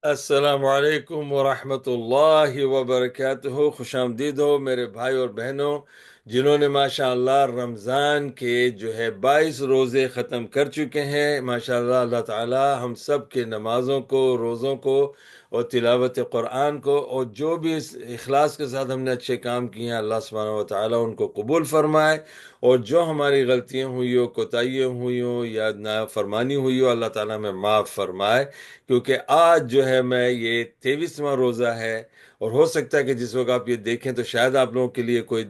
السلام علیکم ورحمۃ اللہ وبرکاتہ، خوش آمدید ہو میرے بھائی اور بہنوں، جنہوں نے ماشاء اللہ رمضان کے 22 روزے ختم کر چکے ہیں۔ ماشاء اللہ، اللہ تعالی ہم سب کے نمازوں کو، روزوں کو اور تلاوت قرآن کو، اور جو بھی اس اخلاص کے ساتھ ہم نے اچھے کام کیے ہیں، اللہ سبحانہ و تعالی ان کو قبول فرمائے، اور جو ہماری غلطیاں ہوئی ہو، کوتاہیاں ہوئی ہوں یا نافرمانی ہوئی ہو، اللہ تعالیٰ ہمیں معاف فرمائے۔ کیونکہ آج جو ہے میں یہ 23واں روزہ ہے، اور ہو سکتا ہے کہ جس وقت آپ یہ دیکھیں تو شاید آپ لوگوں کے لیے کوئی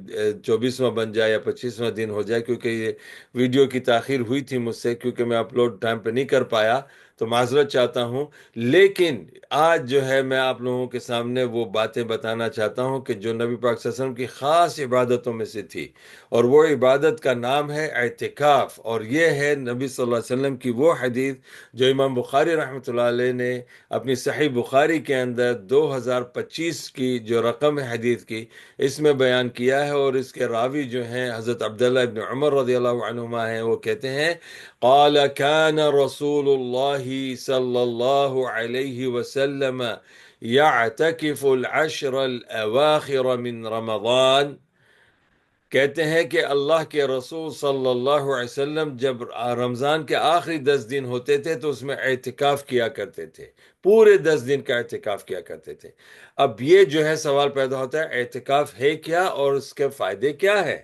24واں بن جائے یا 25واں دن ہو جائے، کیونکہ یہ ویڈیو کی تاخیر ہوئی تھی مجھ سے، کیونکہ میں اپلوڈ ٹائم پہ نہیں کر پایا، تو معذرت چاہتا ہوں۔ لیکن آج جو ہے میں آپ لوگوں کے سامنے وہ باتیں بتانا چاہتا ہوں کہ جو نبی پاک صلی اللہ علیہ وسلم کی خاص عبادتوں میں سے تھی، اور وہ عبادت کا نام ہے اعتکاف، اور یہ ہے نبی صلی اللہ علیہ وسلم کی وہ حدیث جو امام بخاری رحمۃ اللہ علیہ نے اپنی صحیح بخاری کے اندر 2025 کی جو رقم ہے حدیث کی، اس میں بیان کیا ہے، اور اس کے راوی جو ہیں حضرت عبداللہ ابن عمر رضی اللہ عنہما ہیں۔ وہ کہتے ہیں قال كان رسول اللہ صلی اللہ علیہ وسلم يعتكف العشر الأواخر من رمضان۔ کہتے ہیں کہ اللہ کے رسول صلی اللہ علیہ وسلم جب رمضان کے آخری 10 دن ہوتے تھے تو اس میں اعتکاف کیا کرتے تھے، پورے 10 دن کا اعتکاف کیا کرتے تھے۔ اب یہ جو ہے سوال پیدا ہوتا ہے، اعتکاف ہے کیا اور اس کے فائدے کیا ہے؟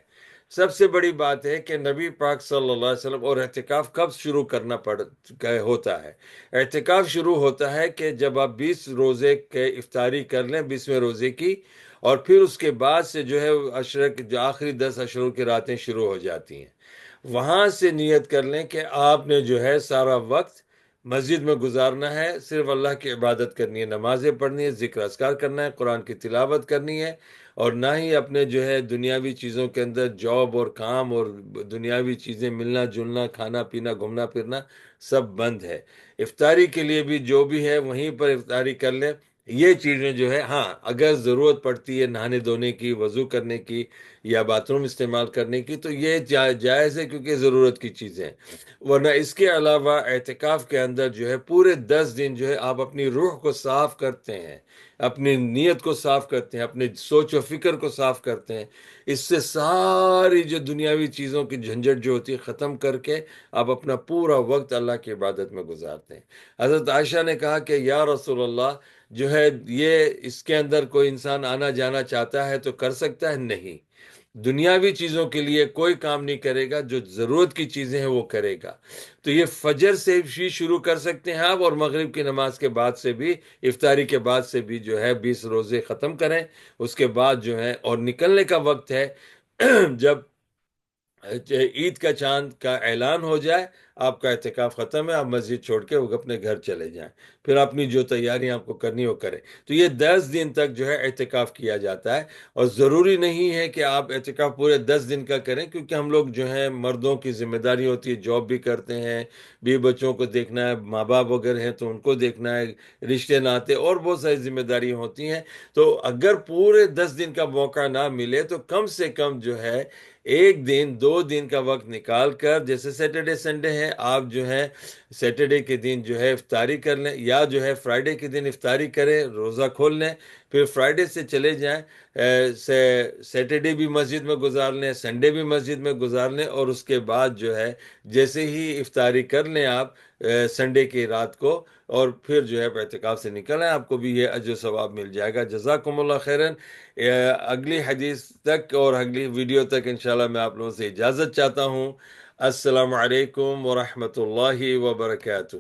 سب سے بڑی بات ہے کہ نبی پاک صلی اللہ علیہ وسلم، اور اعتکاف کب شروع کرنا ہوتا ہے؟ اعتکاف شروع ہوتا ہے کہ جب آپ 20 روزے کے افطاری کر لیں، 20ویں روزے کی، اور پھر اس کے بعد سے جو ہے جو آخری 10 اشروں کی راتیں شروع ہو جاتی ہیں، وہاں سے نیت کر لیں کہ آپ نے جو ہے سارا وقت مسجد میں گزارنا ہے، صرف اللہ کی عبادت کرنی ہے، نمازیں پڑھنی ہے، ذکر اذکار کرنا ہے، قرآن کی تلاوت کرنی ہے، اور نہ ہی اپنے جو ہے دنیاوی چیزوں کے اندر جاب اور کام اور دنیاوی چیزیں، ملنا جلنا، کھانا پینا، گھومنا پھرنا سب بند ہے۔ افطاری کے لیے بھی جو بھی ہے وہیں پر افطاری کر لیں۔ یہ چیزیں جو ہے، ہاں اگر ضرورت پڑتی ہے نہانے دھونے کی، وضو کرنے کی، یا باتھ روم استعمال کرنے کی، تو یہ جائز ہے، کیونکہ ضرورت کی چیزیں ہیں۔ ورنہ اس کے علاوہ اعتکاف کے اندر جو ہے پورے 10 دن جو ہے آپ اپنی روح کو صاف کرتے ہیں، اپنی نیت کو صاف کرتے ہیں، اپنے سوچ و فکر کو صاف کرتے ہیں۔ اس سے ساری جو دنیاوی چیزوں کی جھنجھٹ جو ہوتی ہے ختم کر کے آپ اپنا پورا وقت اللہ کی عبادت میں گزارتے ہیں۔ حضرت عائشہ نے کہا کہ یا رسول اللہ، جو ہے یہ اس کے اندر کوئی انسان آنا جانا چاہتا ہے تو کر سکتا ہے؟ نہیں، دنیاوی چیزوں کے لیے کوئی کام نہیں کرے گا، جو ضرورت کی چیزیں ہیں وہ کرے گا۔ تو یہ فجر سے بھی شروع کر سکتے ہیں آپ، اور مغرب کی نماز کے بعد سے بھی، افطاری کے بعد سے بھی جو ہے 20 روزے ختم کریں۔ اس کے بعد جو ہے اور نکلنے کا وقت ہے جب عید کا چاند کا اعلان ہو جائے، آپ کا اعتکاف ختم ہے، آپ مسجد چھوڑ کے وہ اپنے گھر چلے جائیں، پھر اپنی جو تیاریاں آپ کو کرنی وہ کریں۔ تو یہ 10 دن تک جو ہے اعتکاف کیا جاتا ہے، اور ضروری نہیں ہے کہ آپ اعتکاف پورے 10 دن کا کریں، کیونکہ ہم لوگ جو ہیں مردوں کی ذمہ داری ہوتی ہے، جاب بھی کرتے ہیں، بیوی بچوں کو دیکھنا ہے، ماں باپ وغیرہ ہیں تو ان کو دیکھنا ہے، رشتے ناتے اور بہت ساری ذمہ داریاں ہوتی ہیں۔ تو اگر پورے 10 دن کا موقع نہ ملے تو کم سے کم جو ہے 1 دن 2 دن کا وقت نکال کر، جیسے سیٹرڈے سنڈے ہیں، آپ جو ہے سیٹرڈے کے دن جو ہے افطاری کر لیں، یا جو ہے فرائیڈے کے دن افطاری کریں، روزہ کھول لیں، پھر فرائیڈے سے چلے جائیں، سیٹرڈے بھی مسجد میں گزار لیں، سنڈے بھی مسجد میں گزار لیں، اور اس کے بعد جو ہے جیسے ہی افطاری کر لیں آپ سنڈے کی رات کو، اور پھر جو ہے اعتکاف سے نکل آئیں، آپ کو بھی یہ اجر و ثواب مل جائے گا۔ جزاکم اللہ خیرن۔ اگلی حدیث تک اور اگلی ویڈیو تک انشاءاللہ میں آپ لوگوں سے اجازت چاہتا ہوں۔ السلام علیکم ورحمۃ اللہ وبرکاتہ۔